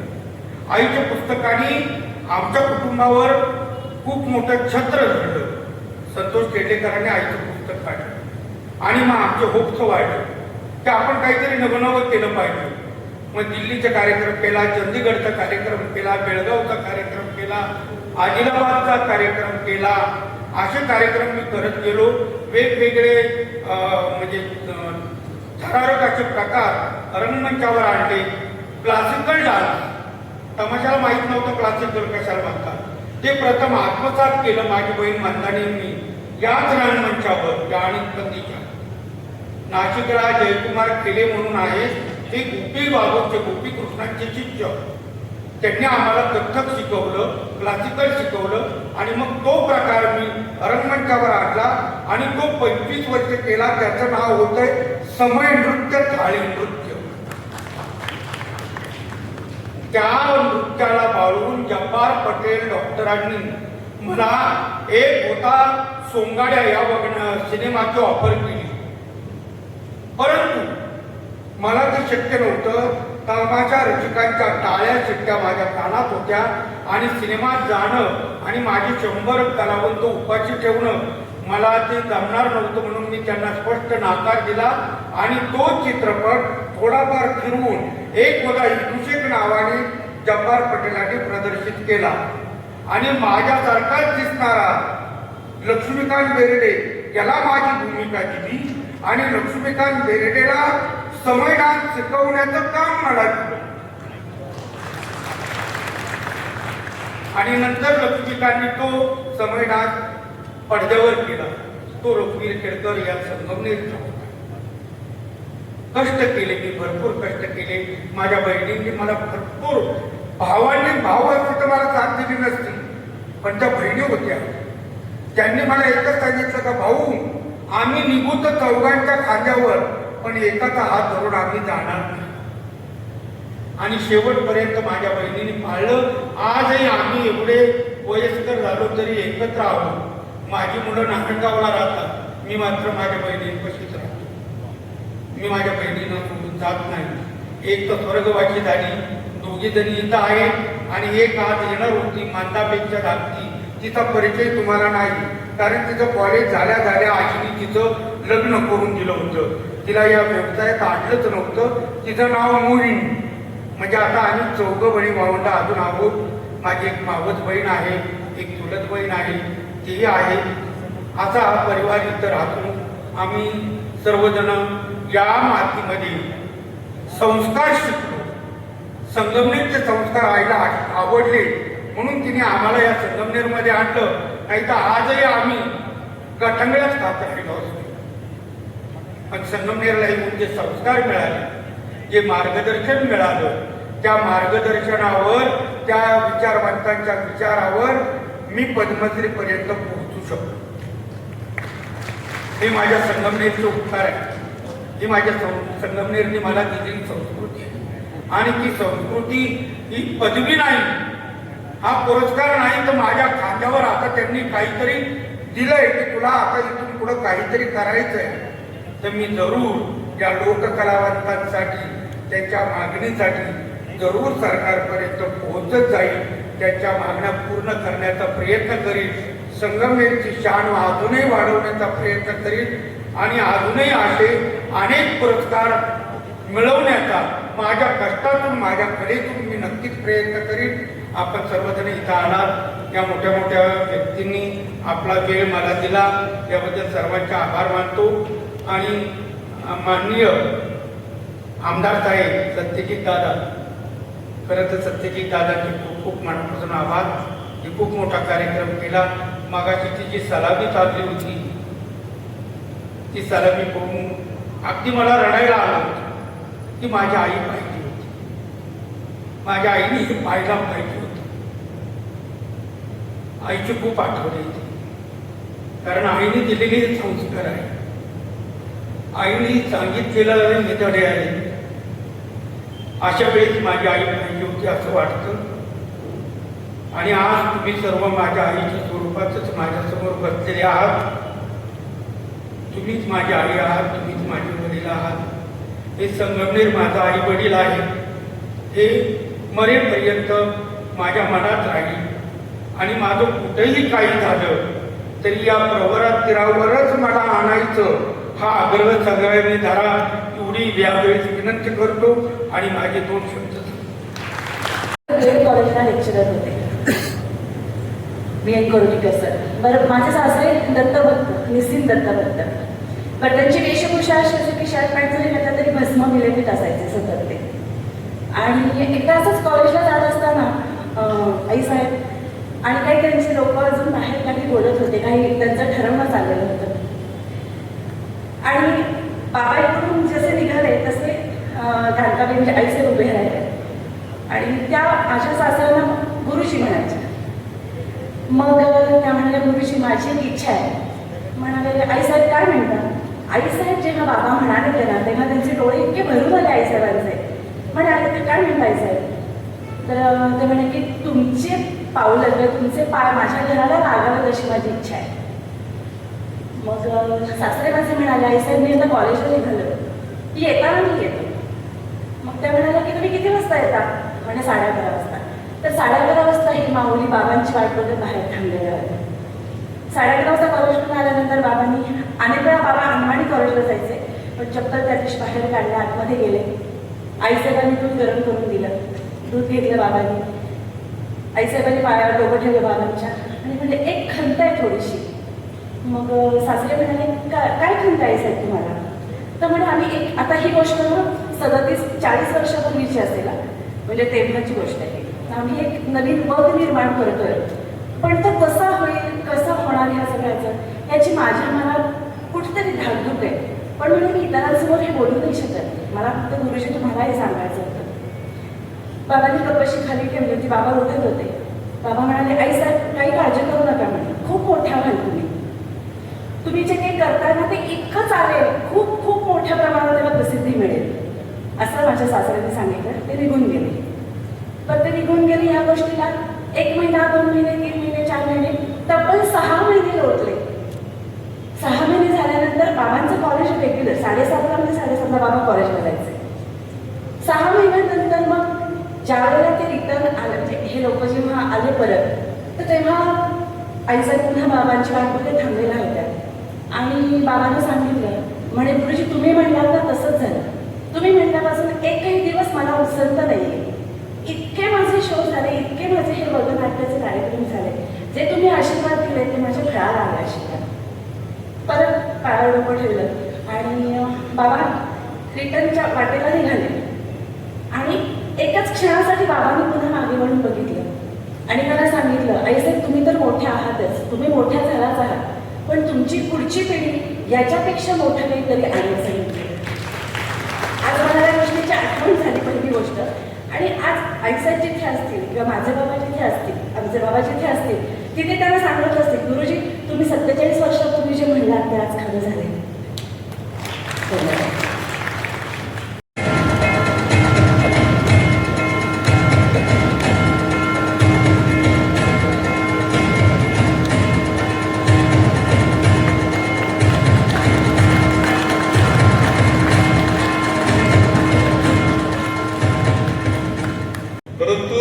आईच्या पुस्तकाने आमच्या कुटुंबावर खूप मोठं छत्र धरलं. संतोष केटेकरांनी आईचं पुस्तक काढलं आणि मग आमचे होप्स वाढले की आपण काहीतरी नवनवं केलं पाहिजे. मग दिल्लीचा कार्यक्रम केला, चंदीगडचा कार्यक्रम केला, बेळगावचा कार्यक्रम केला, आदिलाबादचा कार्यक्रम केला. असे कार्यक्रम मी करत गेलो. वेगवेगळे म्हणजे थरारक असे प्रकार रंगमंचावर आणले. क्लासिकल डान्स, तमाशाला माहीत नव्हतं क्लासिकल कशाला म्हणतात, ते प्रथम आत्मसात केलं माझी बहीण मंदानींनी याच रंगमंचावर या आणीतबंदीच्या. नाशिकला जयकुमार खेले म्हणून आहे, ते गोपी बाबूचे गोपीकृष्णांचे शिष्य, त्यांनी आम्हाला कथ्थक शिकवलं, क्लासिकल शिकवलं आणि मग तो प्रकार मी रंगमंचावर आणला आणि तो 25 वर्ष केला. त्याचं नाव होतंय समय नृत्य, थाळी नृत्य. त्या नृत्याला बाळून जब्बार पटेल डॉक्टरांनी मला एक होता सोंगाड्या या सिनेमाची ऑफर केली, परंतु मला ते शक्य नव्हतं. तमाशा रसिकांच्या टाळ्या शिट्ट्या माझ्या कानात होत्या आणि सिनेमात जाणं आणि माझे 100 कलावंत उपाशी ठेवणं मला ते जमणार नव्हतं. म्हणून मी त्यांना स्पष्ट नकार दिला आणि तो चित्रपट थोडाफार फिरवून एक होता इदुशेक नावाने जब्बार पटेलांनी प्रदर्शित केला आणि माझ्यासारखाच दिसणारा लक्ष्मीकांत बेर्डे याला माझी भूमिका दिली आणि लक्ष्मीकांत बेर्डेला समय डान्स शिकवण्याचं काम मला दिलं. आणि नंतर लक्ष्मीकांतनी तो समय डान्स पडद्यावर केला. तो रघुवीर केळकर या संगमनेरचा होता. कष्ट केले मी, भरपूर कष्ट केले. माझ्या बहिणींनी मला भरपूर, भावांनी भाव असते तर मला साथ दिली नसती, पण त्या बहिणी होत्या. त्यांनी मला एकच सांगितलं का भाऊ आम्ही निघू तर चौघांच्या खांद्यावर, पण एकाचा हात धरून आम्ही जाणार नाही. आणि शेवटपर्यंत माझ्या बहिणीने पाळलं. आजही आम्ही एवढे वयस्कर झालो तरी एकत्र आहोत. माझी मुलं नारायणगावला राहतात, मी मात्र माझ्या बहिणींपाशीच राहतो. मी माझ्या बहिणींना सोडून जात नाही. एक तर स्वर्गवासी झाली, दोघी जणी इथं आहेत आणि एक आज येणार होती मांदापेक्षा धाकटी. तिचा परिचय तुम्हाला नाही, कारण तिचं कॉलेज झाल्या झाल्या आजीने तिचं लग्न करून दिलं होतं. तिला या व्यवसायात आणलंच नव्हतं. तिचं नाव मोहीन. म्हणजे आता आम्ही 4 बहिणी भावंड अजून आहोत. माझी एक मावस बहीण आहे, एक चुलत बहीण आहे, तीही आहे. असा हा परिवार इथं राहतो. आम्ही सर्वजण या मातीमध्ये संस्कार शिकलो. संगमनेरचे संस्कार आईला आवडले म्हणून तिने आम्हाला या संगमनेरमध्ये आणलं. नाही तर आजही आम्ही गटांगळ्याच खात राहिलो असतो. पण संगमनेरला येऊन जे संस्कार मिळाले, जे मार्गदर्शन मिळालं, त्या मार्गदर्शनावर, त्या विचारवंतांच्या विचारावर मी पद्मश्रीपर्यंत पोहोचू शकतो. हे माझ्या संगमनेरचे उपकार आहे. ही माझ्या संगमनेरने मला दिलेली संस्कृती आहे. आणि ती संस्कृती ही पदवी नाही, हा पुरस्कार नाही, तर माझ्या खांद्यावर आता त्यांनी काहीतरी दिलंय की तुला आता इथून पुढं काहीतरी करायचं आहे. तर मी जरूर या लोककलावंतांसाठी, त्यांच्या मागणीसाठी जरूर सरकारपर्यंत पोहोचत जाईल. त्यांच्या मागण्या पूर्ण करण्याचा प्रयत्न करील. संगमनेरची शान अजूनही वाढवण्याचा प्रयत्न करील आणि अजूनही असे अनेक पुरस्कार मिळवण्याचा माझ्या कष्टातून, माझ्या कलेतून मी नक्कीच प्रयत्न करीन. आपण सर्वजण इथं आलात, या मोठ्या मोठ्या व्यक्तींनी आपला वेळ मला दिला, याबद्दल सर्वांचे आभार मानतो. आणि माननीय आमदार साहेब सत्यजित दादा, खरं तर सत्यजित दादांचे खूप खूप मनापासून आभार. ही खूप मोठा कार्यक्रम केला. मागाशी ती जी सलामी चालली होती, ती सलामी करून अगदी मला रडायला आलं होतं की माझी आई पाहिजे होती, माझ्या आईने हे पाहायला पाहिजे होतं. आईची खूप आठवण येते, कारण आईने दिलेले संस्कार आहे. आईने सांगितलेलं हे धडे आहे. अशा वेळेस माझी आई पाहिजे होती असं वाटतं. आणि आज तुम्ही सर्व माझ्या आईच्या स्वरूपातच माझ्यासमोर बसलेले आहात. तुम्हीच माझी आई आहात, तुम्हीच माझे वडील आहात. हे संगमनेर माझा आई वडील आहे. हे मरेपर्यंत माझ्या मनात राहील. आणि माझं कुठेही काही झालं तरी या प्रवरात तीरावरच मला आणायचं हा आग्रह सगळ्यांनी धरा. एवढी यावेळेस विनंती करतो आणि माझे 2 शब्द कॉलेजला लेक्चरर होते. मी एक करुणिकर सर. बरं, माझे सासरे दत्तभक्त, निश्चित दत्तभक्त. पण त्यांची वेशभूषा अशी असे की शर्ट पॅन्ट जरी घातला तरी भस्म मिलेटीत असायचे सतत ते. आणि एकदा असंच कॉलेजला जात असताना आई साहेब आणि काही त्यांचे लोक अजून बाहेर काही बोलत होते. काही त्यांचं ठरवणं चाललेलं होतं. आणि बाबा इकडून जसे निघाले तसे धारकाबी म्हणजे आईसाहेब उभे राहिले. आणि त्या माझ्या सासऱ्यांना गुरुजी म्हणायच्या. मग त्या म्हणाल्या, गुरुजी माझी एक इच्छा आहे. म्हणाले, आईसाहेब काय म्हणतात? आईसाहेब जेव्हा बाबा म्हणाले तेव्हा तेव्हा त्यांचे डोळे इतके भरून आले आईसाहेबांचे. म्हणाले, ते काय म्हणता आईसाहेब? तर ते म्हणे की तुमचे पावलं किंवा तुमचे पाय माझ्या घराला लागावेत अशी माझी इच्छा आहे. मग सासरे माझे म्हणाले, आईसाहेब मी आता कॉलेजला निघालो, की येताना मी येतो. मग त्या म्हणाल्या की तुम्ही किती वाजता येता? म्हणजे 11:30 वाजता. तर 11:30 वाजता ही माऊली बाबांची वाट बघत बाहेर थांबलेल्या होत्या. 11:30 वाजता कॉलेजकडून आल्यानंतर बाबांनी अनेक वेळा बाबा अंबानी कॉलेजला जायचे, पण चप्पल त्या दिवशी बाहेर काढले, आतमध्ये गेले. आईसाहेबांनी दूध गरम करून दिलं. दूध घेतलं बाबांनी. आईसाहेबांनी पायावर डोकं ठेवलं बाबांच्या आणि म्हणजे एक खंत आहे थोडीशी. मग सासरे म्हणाले, काय खंत आहे साहेब तुम्हाला? तर म्हणे आम्ही एक, आता ही गोष्ट 37-40 वर्षापूर्वीची असेल, म्हणजे तेव्हाची गोष्ट आहे. आम्ही एक नवीन पद निर्माण करतोय, पण तो कसा होईल, कसं होणार ह्या सगळ्याचं याची माझ्या मनात कुठेतरी धाकधूक आहे. पण म्हणजे मी इतरांसमोर हे बोलू नाही शकत. मला फक्त गुरुजी तुम्हाला हे सांगायचं होतं. बाबांनी कपशी खाली ठेवली होती. बाबा उठत होते. बाबा म्हणाले, आई साहेब काही काळजी करू नका म्हणे, खूप मोठ्या व्हाल तुम्ही जे काही करताय ना ते इतकं चालेल, खूप खूप मोठ्या प्रमाणात त्याला प्रसिद्धी मिळेल असं माझ्या सासऱ्यांनी सांगितलं. ते निघून गेले. पण ते निघून गेले ह्या गोष्टीला 1 महिना, 2 महिने, 3 महिने, 4 महिने, तब्बल 6 महिने लोटले. 6 महिने झाल्यानंतर बाबांचं कॉलेज रेग्युलर 7:30 म्हणजे 7:30 बाबा कॉलेजला जायचे. 6 महिन्यानंतर मग ज्या वेळेला ते रिटर्न आलं, म्हणजे हे लोक जेव्हा आले परत, तर तेव्हा आईसाहेब पुन्हा बाबांची वाट बघत थांबलेल्या होत्या. आणि बाबांना सांगितलं, म्हणे गुरुजी तुम्ही म्हणलात ना तसंच झालं. तुम्ही म्हणल्यापासून एकही दिवस मला उसंत नाही. इतके माझे शो झाले, इतके माझे हे वगनाट्याचे कार्यक्रम झाले, जे तुम्ही आशीर्वाद दिले ते माझ्या फळाला आले आशीर्वाद. परत पायावर डोकं ठेवलं आणि बाबा रिटर्नच्या वाटेला निघाले. आणि एकाच क्षणासाठी बाबांनी पुन्हा मागे वळून बघितलं आणि मला सांगितलं, आईसाहेब तुम्ही तर मोठ्या आहातच, तुम्ही मोठ्या झालाच आहात, पण तुमची पुढची पिढी याच्यापेक्षा मोठं काहीतरी आणून सांगितलं. आज मला या गोष्टीची आठवण झाली पहिली गोष्ट. आणि आज आईसाहेब जिथे असतील किंवा माझे बाबा जिथे असतील, आमचे बाबा जिथे असतील, तिथे त्यांना सांगत असतील, गुरुजी तुम्ही 47 वर्षापूर्वी जे म्हणलात ते आज खरं झाले. धन्यवाद. परंतु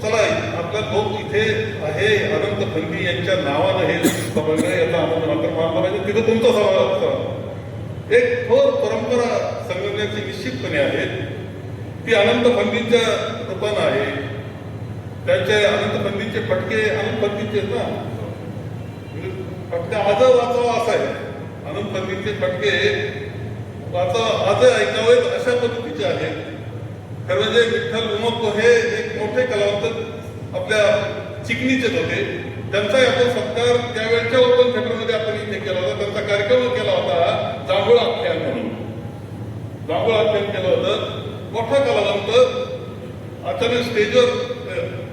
चला आपला लोक इथे आहे अनंत फंदी यांच्या नावानं हे समजणं याचा आनंद मात्र मानला पाहिजे. तिथं तुमचा समावेश असावा. एक थोर परंपरा संगमनेरची निश्चितपणे आहे. ती अनंत फंदींच्या रूपानं आहे. त्यांचे अनंत फंदींचे फटके अनंत फंदींचे ना फटके आज वाचावा असा आहे. अनंत फंदींचे फटके आज ऐकावेत अशा पद्धतीचे आहेत. खरं म्हणजे विठ्ठल उमप हे एक मोठे कलावंत आपल्या चिकणीचेच होते. त्यांचाही आपण सत्कार त्यावेळच्या ओपन थिएटरमध्ये आपण इथे केला होता. त्यांचा कार्यक्रम केला होता जांभूळ आख्यान म्हणून. जांभूळ आख्यान केलं होतं. मोठा कलावंत अचानक स्टेजवर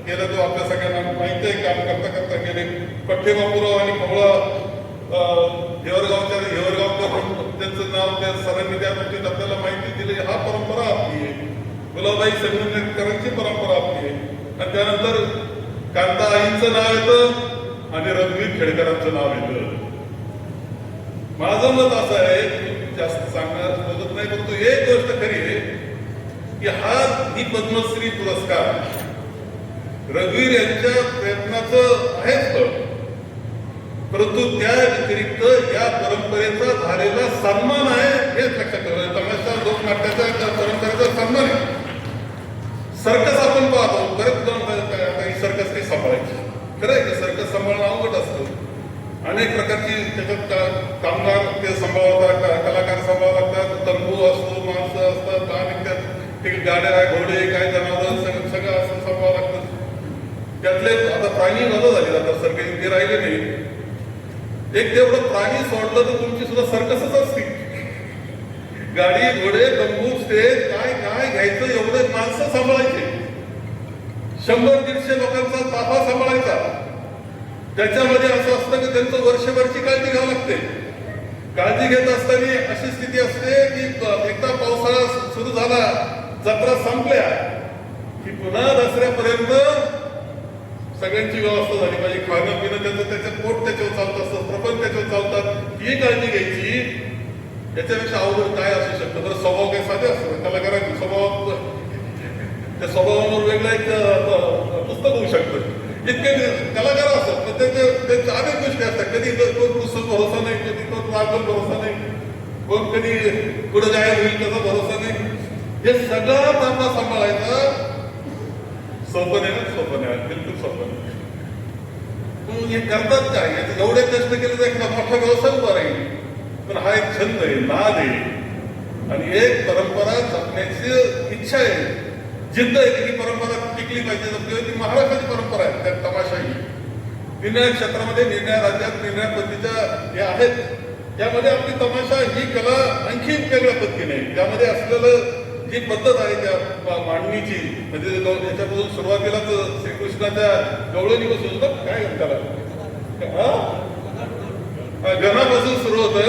गेला. तो आपल्या सगळ्यांना माहिती आहे. काम करता करता गेले. पठ्ठे बापूराव आणि कमळा हेवरगावकर त्यांचं नाव त्या सरांनी त्या बाबतीत आपल्याला माहिती दिली. हा परंपरा आपली आहे. गुलाबाई संगमनेरकरांची परंपरा आपली आहे. आणि त्यानंतर कांता आईंचं नाव येतं आणि रघुवीर खेडकरांचं नाव येतं. माझं मत असं आहे की जास्त सांगणार बघत नाही, परंतु एक गोष्ट खरी आहे की ही पद्मश्री पुरस्कार रघुवीर यांच्या प्रयत्नाचं आहेच फळ, परंतु त्या व्यतिरिक्त या परंपरेचा झालेला सन्मान आहे हेच लक्षात ठेवायचं. तमाशा लोकनाट्याच्या परंपरेचा सन्मान आहे. सर्कस आपण पाहतो, बरेच जण काही सर्कस काही सांभाळायची. खरं आहे की सर्कस सांभाळणं अवघड असतं. अनेक प्रकारची त्याच्यात कामगार ते सांभाळावं लागतात, कलाकार सांभाळावं लागतात, तंबू असतो, माणसं असतात, आणि त्यात गाड्या, घोडे, काय जनावर सगळं असं सांभाळावं लागतं. त्यातले आता प्राणी बदल झाले आता सर्कस ते राहिले नाही. एक तेवढं प्राणी सोडलं तर तुमची सुद्धा सर्कसच असते. गाडी, घोडे, तंबू, स्टेज, काय काय घ्यायचं एवढे माणसं सांभाळायचे. 100-150 लोकांचा ताफा सांभाळायचा. त्याच्यामध्ये असं असतं की त्यांचं वर्षभरची काळजी घ्यावी लागते. काळजी घेत असताना अशी स्थिती असते की एकदा पावसाळा सुरू झाला, जत्रा संपल्या की पुन्हा दसऱ्यापर्यंत सगळ्यांची व्यवस्था झाली पाहिजे. खाणं पिणं त्याचं पोट त्याच्यावर चालत असतं, प्रपंच त्याच्यावर चालतात, ही काळजी घ्यायची. याच्यापेक्षा अवघड काय असू शकतं? बरं, स्वभाव काही साधे असतो. कलाकारांचे स्वभाव, त्या स्वभावावर वेगळं एक पुस्तक होऊ शकतं. इतके कलाकार असतात, पण त्यांच्या अनेक गोष्टी असतात. कधी कोण पुस्तक भरोसा नाही, कधी कोण मार्गल भरोसा नाही, कोण कधी पुढे जायला होईल त्याचा भरोसा नाही. हे सगळं त्यांना सांभाळायचा सोपं नाही ना, सोपं नाही, बिलकुल सोपं नाही. हे करतात काय? एवढे कष्ट केले तर एखादा मोठा व्यवसाय उभा राहील. पण हा एक छंद आहे, नाद आहे, आणि एक परंपरा जपण्याची इच्छा आहे, जिद्द आहे की ही परंपरा टिकली पाहिजे. ती महाराष्ट्राची परंपरा आहे. त्यात तमाशा ही निर्णय क्षेत्रामध्ये, निर्णय राज्यात, निर्णय पद्धतीच्या हे आहेत. त्यामध्ये आपली तमाशा ही कला आणखी वेगळ्या पद्धतीने आहे. त्यामध्ये असलेलं जी पद्धत आहे त्या मांडणीची, म्हणजे याच्यापासून सुरुवातीलाच श्रीकृष्णाच्या गवळणीपासून काय त्याला गणापासून सुरू होतं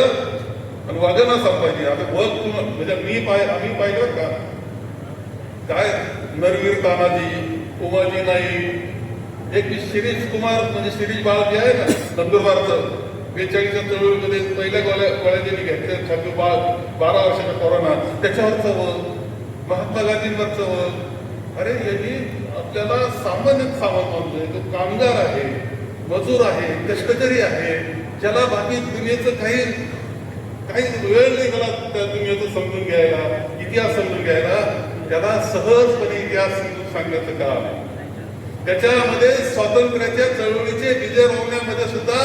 आणि वागणा संपायची. आता बघ म्हणजे आम्ही पाहिलं का काय नरवीर तानाजी, उमाजी नाईक, एक शिरीष कुमार म्हणजे शिरीष बाळ जे आहे ना नंदुरबारचं, 42च्या चळवळीमध्ये पहिल्या गोळ्याचे घ्यायचे छाती 12 वर्षाचा कोरोना, त्याच्यावरचं महात्मा गांधींवरचं. अरे यांनी आपल्याला सामान्य सामान मानतोय. तो कामगार आहे, मजूर आहे, कष्टकरी आहे, ज्याला बाकी दुनियेचं काही वेळ नाही त्याला त्या दुनियेचं समजून घ्यायला, इतिहास समजून घ्यायला. त्याला सहजपणे इतिहास समजून सांगण्याचं काम आहे. त्याच्यामध्ये स्वातंत्र्याच्या चळवळीचे विजय रोवण्यामध्ये सुद्धा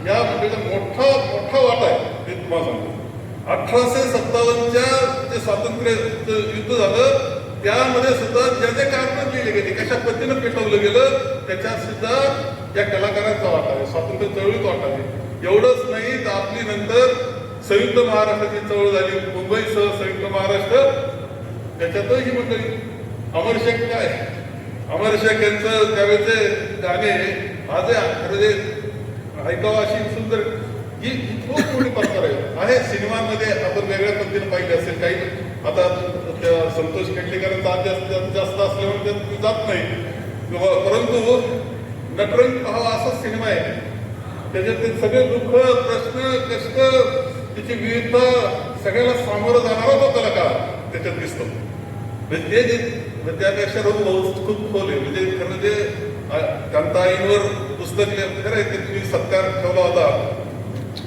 या मंडळीचा मोठा वाटा आहे. ते तुम्हाला सांगतो. 1857च्या जे स्वातंत्र्य युद्ध झालं त्यामध्ये सुद्धा ज्या जे कारण लिहिले गेले, कशा पद्धतीनं पेटवलं गेलं, त्याच्यात सुद्धा या कलाकारांचा वाटा आहे, स्वातंत्र्य चळवळीत वाटा आहे. एवढंच नाही तर आपली नंतर संयुक्त महाराष्ट्राची चळवळ झाली, मुंबईसह संयुक्त महाराष्ट्र, त्याच्यातही ही मंडळी. अमर शेख काय, अमर शेख यांचं त्यावेळेचे गाणे आजही ऐकावं अशी सुंदर ही खूप मोठी परंपरा आहे. सिनेमांमध्ये आपण वेगळ्या पद्धतीने पाहिजे असेल. काही आता त्या संतोष खेडलेकरांचा जास्त असल्यामुळे ते जात नाही, परंतु नटरंग पहावा असा सिनेमा आहे. त्याच्यात सगळे दुःख, प्रश्न, कष्ट, त्याची विविधता, सगळ्याला सामोरं जाणारा तो कलाकार त्याच्यात दिसतो. म्हणजे ते त्यापेक्षा रघुभाऊ खूप खोल आहे. म्हणजे खरं जे कांताईंवर पुस्तक खरं आहे ते तुम्ही सत्कार ठेवला होता,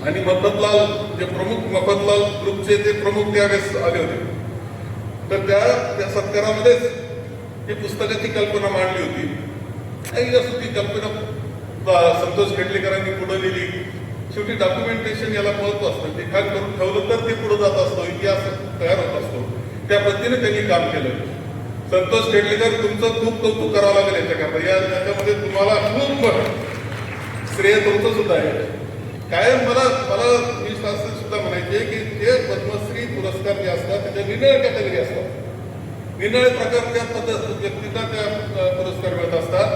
आणि मफतलाल जे प्रमुख, मफतलाल ग्रुपचे ते प्रमुख त्यावेळेस आले होते. तर त्या सत्कारामध्येच ही पुस्तकाची कल्पना मांडली होती. काही असो ती कल्पना संतोष खेडलेकरांनी पुढे लिहिली. शेवटी डॉक्युमेंटेशन याला महत्व असतं. लिखाण करून ठेवलं तर ते पुढे जात असतो, इतिहास तयार होत असतो. त्या पद्धतीने त्यांनी काम केलं. संतोष खेडलेकर तुमचं खूप कौतुक करावं लागेल याच्याकरता. त्याच्यामध्ये तुम्हाला खूप श्रेय तुमचं सुद्धा आहे. कायम मला असं सुद्धा म्हणायचे की ते पद्मश्री पुरस्कार जे असतात त्याच्या निरनिराळ्या कॅटेगरी असतात. निरनिराळ्या प्रकारच्या व्यक्तींना त्या पुरस्कार मिळत असतात.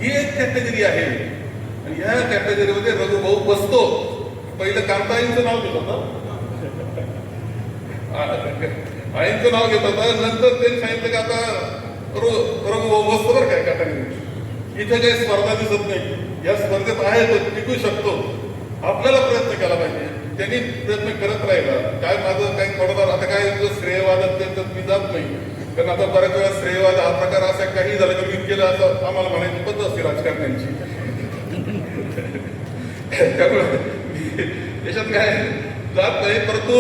ही एक कॅटेगरी आहे आणि ह्या कॅटेगरीमध्ये रघुभाऊ बसतो. पहिलं कांताईंचं नाव घेत होतं आईंचं नाव घेत होता. नंतर त्यांनी सांगितलं की आता वस्तू बरं काय कॅटेगरी इथे काही स्पर्धा दिसत नाही, या स्पर्धेत आहे तो टिकू शकतो, आपल्याला प्रयत्न केला पाहिजे. त्यांनी प्रयत्न करत राहिला. काय माझं काही थोडंफार आता काय श्रेयवाद त्याच्यात मी जात नाही, कारण आता बऱ्याच वेळा श्रेयवाद हा प्रकार असा काही झालं तर मी केलं असं आम्हाला म्हणायची पद्धत असते राजकारण्यांची. त्यामुळे त्याच्यात काय जात नाही, परंतु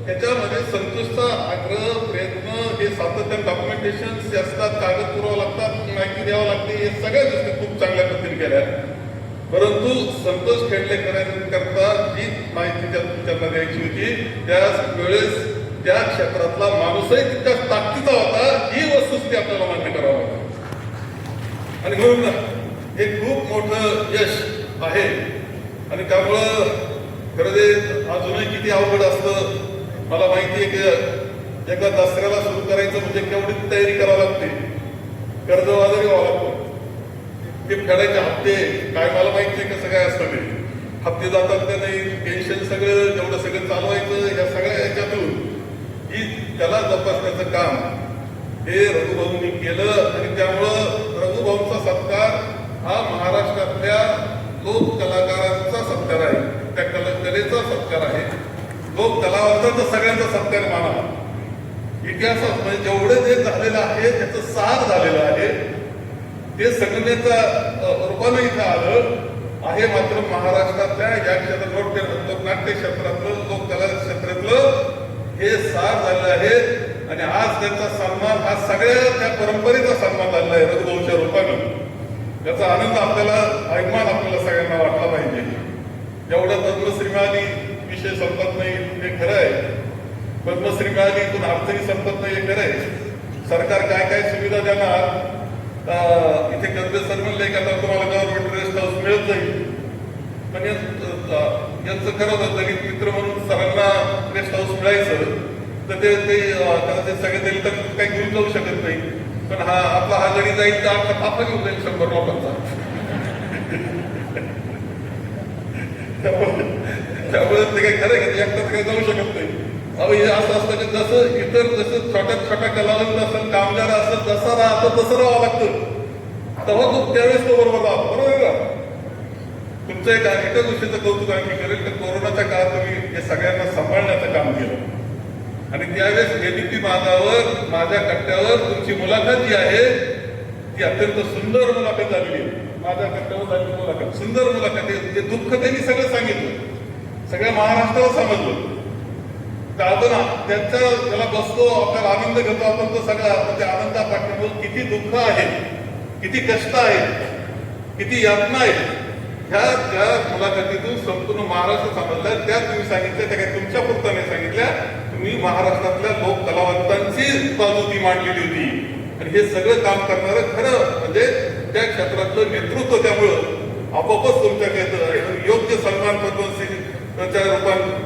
त्याच्यामध्ये संतोषचा आग्रह प्रयत्न हे सातत्याने डॉक्युमेंटेशन असतात, कागद पुरावं लागतात, माहिती द्यावं लागते, हे सगळ्या गोष्टी खूप चांगल्या पद्धतीने केल्या. परंतु संतोष खेडलेकरांकरता जी माहिती त्यांना द्यायची होती त्या वेळेस त्या क्षेत्रातला माणूसही तितक्या ताकदीचा होता, ही वस्तुस्थिती आपल्याला मान्य करावं लागतं. आणि म्हणून हे खूप मोठं यश आहे. आणि त्यामुळं खरं ते अजूनही किती अवघड असतं मला माहिती आहे की एकदा दसऱ्याला सुरू करायचं म्हणजे केवढी तयारी करावी लागते, कर्जबाजारी व्हावं लागतं, ते फेडायचे हप्ते काय मला माहिती आहे कसं काय असतं, ते हप्ते जातात का नाही, पेन्शन सगळं जेवढं सगळं चालवायचं, या सगळ्या याच्यातून ही त्याला जपासण्याचं काम हे रघुभाऊंनी केलं. आणि त्यामुळं रघुभाऊंचा सत्कार हा महाराष्ट्रातल्या लोक कलाकारांचा सत्कार आहे, त्या कलेचा सत्कार आहे. लोक कलावंत तर सगळ्यांचा सत्कार माना. इतिहासात म्हणजे जेवढं जे झालेलं आहे त्याचं सार झालेलं आहे, ते संघटनेच्या रूपानं इथं आलं आहे. मात्र महाराष्ट्रातल्या या क्षेत्रात लोकनाट्य क्षेत्रातलं लोककला क्षेत्रातलं हे सार झालेलं आहे. आणि आज त्यांचा सन्मान हा सगळ्या त्या परंपरेचा सन्मान झालेला आहे रघुभाऊच्या रूपानं. त्याचा आनंद आपल्याला अभिमान आपल्याला सगळ्यांना वाटला पाहिजे. एवढं पद्मश्री मिळाली विषय संपत नाही हे खरं आहे, पद्मश्री मिळाली पण अडचणी संपत नाही हे खरं आहे. सरकार काय काय सुविधा देणार, इथे कर्ज सर म्हणले की आता तुम्हाला गव्हर्नमेंट रेस्ट हाऊस मिळत जाईल, पण यांचं खरं होतं दलित मित्र म्हणून सरांना रेस्ट हाऊस मिळायचं तर ते सगळे दलित काही घेऊन जाऊ शकत नाही. पण हा आपला हा जरी जाईल तर आता ताफा घेऊन जाईल 100 लोकांचा. त्यामुळे ते काही खरं आहे एकटाच काही जाऊ शकत नाही. अहो हे असं असतं की जसं इतर जसं छोट्या छोट्या कलावंत असेल, कामगार असेल, जसं राहतं तसं राहावं लागतं, तेव्हा तो त्यावेळेस तो बरोबर राहतो. बरोबर आहे का? तुमचं एका गोष्टीचं कौतुक आणखी करेल तर कोरोनाच्या काळात तुम्ही हे सगळ्यांना सांभाळण्याचं काम केलं. आणि त्यावेळेस एबीपी माझ्या कट्ट्यावर तुमची मुलाखत जी आहे ती अत्यंत सुंदर मुलाखत झालेली आहे. माझ्या कट्ट्यावर झालेली मुलाखत सुंदर मुलाखत आहे. ते दुःख त्यांनी सगळं सांगितलं, सगळ्या महाराष्ट्राला समजलं. तर आपण त्याला बसतो, आपल्याला आनंद घेतो आपण, तो सगळा त्या आनंदा पाठीमागे किती दुःख आहे, किती कष्ट आहे, किती यातना आहे, ह्या त्या मुलाखतीतून संपूर्ण महाराष्ट्र समजला. त्या तुम्ही सांगितल्या त्या काही तुमच्या पुरता नाही सांगितल्या, तुम्ही महाराष्ट्रातल्या लोक कलावंतांची बाजू ती मांडलेली होती. आणि हे सगळं काम करणारं खरं म्हणजे त्या क्षेत्रातलं नेतृत्व, त्यामुळं आपोआपच तुमच्याकडे योग्य सन्मान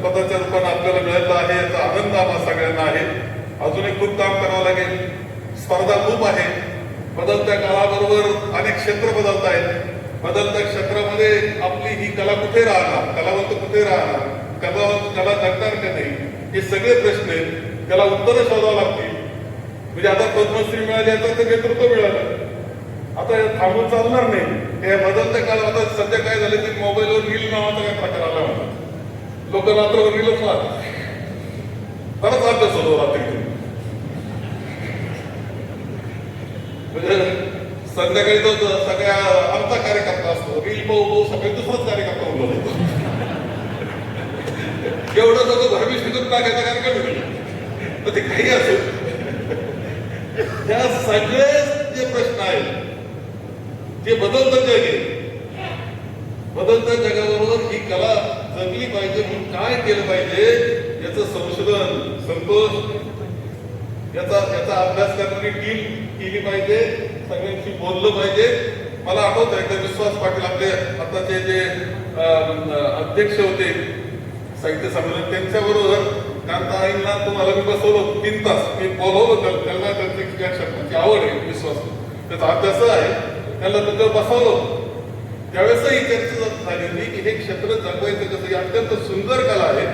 पदाच्या रूपानं आपल्याला मिळालं आहे, याचा आनंद आम्हाला सगळ्यांना आहे. अजूनही खूप काम करावं लागेल, स्पर्धा खूप आहे. बदलत्या काळाबरोबर अनेक क्षेत्र बदलत आहेत. बदलत्या क्षेत्रामध्ये आपली ही कला कुठे राहणार, कलावंत कुठे राहणार, कला जगणार का नाही, हे सगळे प्रश्न आहेत. त्याला उत्तरं शोधावं लागतील. म्हणजे आता पद्मश्री मिळाली, आता ते नेतृत्व मिळालं, आता थांबून चालणार नाही. हे बदलत्या काळात आता सध्या काय झालं की मोबाईलवर रील नावाचा काय प्रकार आला होता. लोक रात्रभर रीलच पाहतात, बराच अभ्यास होतो रात्री. म्हणजे संध्याकाळी तो सगळ्या आमचा कार्यकर्ता असतो, रील पाहू सगळे दुसराच कार्यकर्ता उभं होतो. एवढं सगळं भरमी शिकून टाकायचा कार्यक्रम नाही. तर ते काही असो, त्या सगळे जे प्रश्न आहेत ते बदलतं जग आहे. बदलत्या जगाबरोबर ही कला जगली पाहिजे म्हणून काय केलं पाहिजे याचं संशोधन, संतोष याचा अभ्यास करणारी टीम केली पाहिजे, सगळ्यांशी बोललं पाहिजे. मला आठवतं एकदा विश्वास पाटील आपले आताचे जे अध्यक्ष होते साहित्य संमेलन, त्यांच्याबरोबर कांताईंना तुम्हाला मी बसवलं 3 तास. मी बोलवलं त्यांना, त्यांच्या शब्दाची आवड आहे, विश्वास त्याचा अभ्यास आहे, त्यांना तिथं बसवलं. त्यावेळेसही चर्चा झाली होती की हे क्षेत्र जगवायचं कसं. ही अत्यंत सुंदर कला आहे,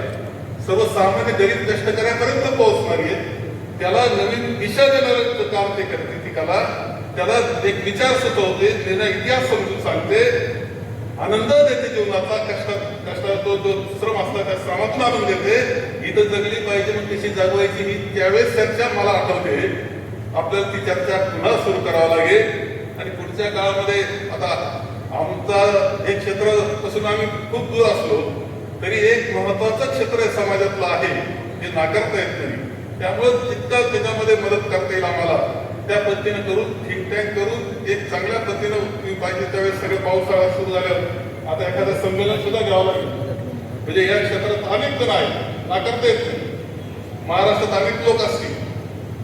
सर्वसामान्य गरीब कष्टकऱ्यापर्यंत पोहोचणारी आहे. त्याला नवीन दिशा देणारं काम ते करते ती कला. त्याला एक विचार सुचवते, त्याला इतिहास समजून सांगते, आनंद देते जीवनाचा. कष्टात तो श्रम असला त्या श्रमातून आनंद देते. इथं जगली पाहिजे मग कशी जगवायची ही त्यावेळेस चर्चा मला आठवते. आपल्याला ती चर्चा पुन्हा सुरू करावी लागेल आणि पुढच्या काळामध्ये आता आमचा हे क्षेत्र पासून आम्ही खूप दूर असलो तरी एक महत्वाचं क्षेत्र समाजातलं आहे जे नाकारता येत नाही. त्यामुळे जितका त्याच्यामध्ये मदत करता येईल आम्हाला त्या पद्धतीने करून ठीकठाक करून एक चांगल्या पद्धतीनं पाहिजे त्यावेळेस सगळे पावसाळा सुरू झाल्यावर आता एखादं संमेलन सुद्धा घ्यावं लागेल. म्हणजे या क्षेत्रात अनेक जण आहेत, नाकारता येत नाही. महाराष्ट्रात अनेक लोक असतील,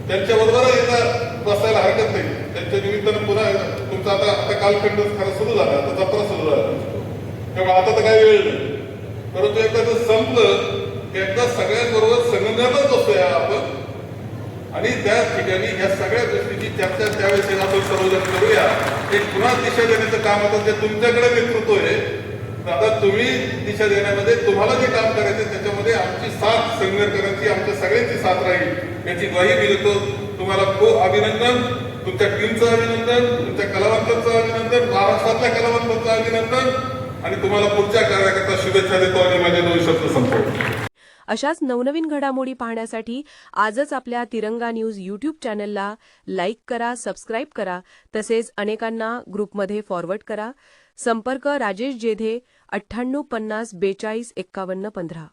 त्यांच्याबरोबर एकदा बसायला हरकत नाही. त्यांच्या निमित्तानं पुन्हा तुमचा आता कालखंड खरं सुरू झाला, आता जत्रा सुरू झाला. त्यामुळे आता तर काही वेळ नाही. परंतु एकदा जर संपलं एकदा सगळ्यांबरोबर संगणकातच बसूया आपण आणि त्या ठिकाणी ह्या सगळ्या गोष्टीची चर्चा त्यावेळेस आपण सर्वजण करूया. एक पुन्हा दिशा देण्याचं काम आता जे तुमच्याकडे नेतृत्व आहे. आता तुम्ही दिशा देण्यामध्ये तुम्हाला जे काम करायचं त्याच्यामध्ये आमची साथ संघटनाची आमच्या सगळ्यांची साथ राहील याची ग्वाही मी देतो. तुम्हाला खूप अभिनंदन, तुमच्या टीमचं अभिनंदन, तुमच्या कलावंतांचं अभिनंदन, महाराष्ट्रातल्या कलावंतांचं अभिनंदन आणि तुम्हाला पुढच्या कार्याकरता शुभेच्छा देतो आणि माझे 2 शब्द संपवतो. अशाच नवनवीन घडामोडी पाहण्यासाठी आजच आपल्या तिरंगा न्यूज यूट्यूब चॅनलला लाईक करा, सबस्क्राईब करा, तसेच अनेकांना ग्रुपमध्ये फॉरवर्ड करा. संपर्क राजेश जेधे 98 50 42 51 15.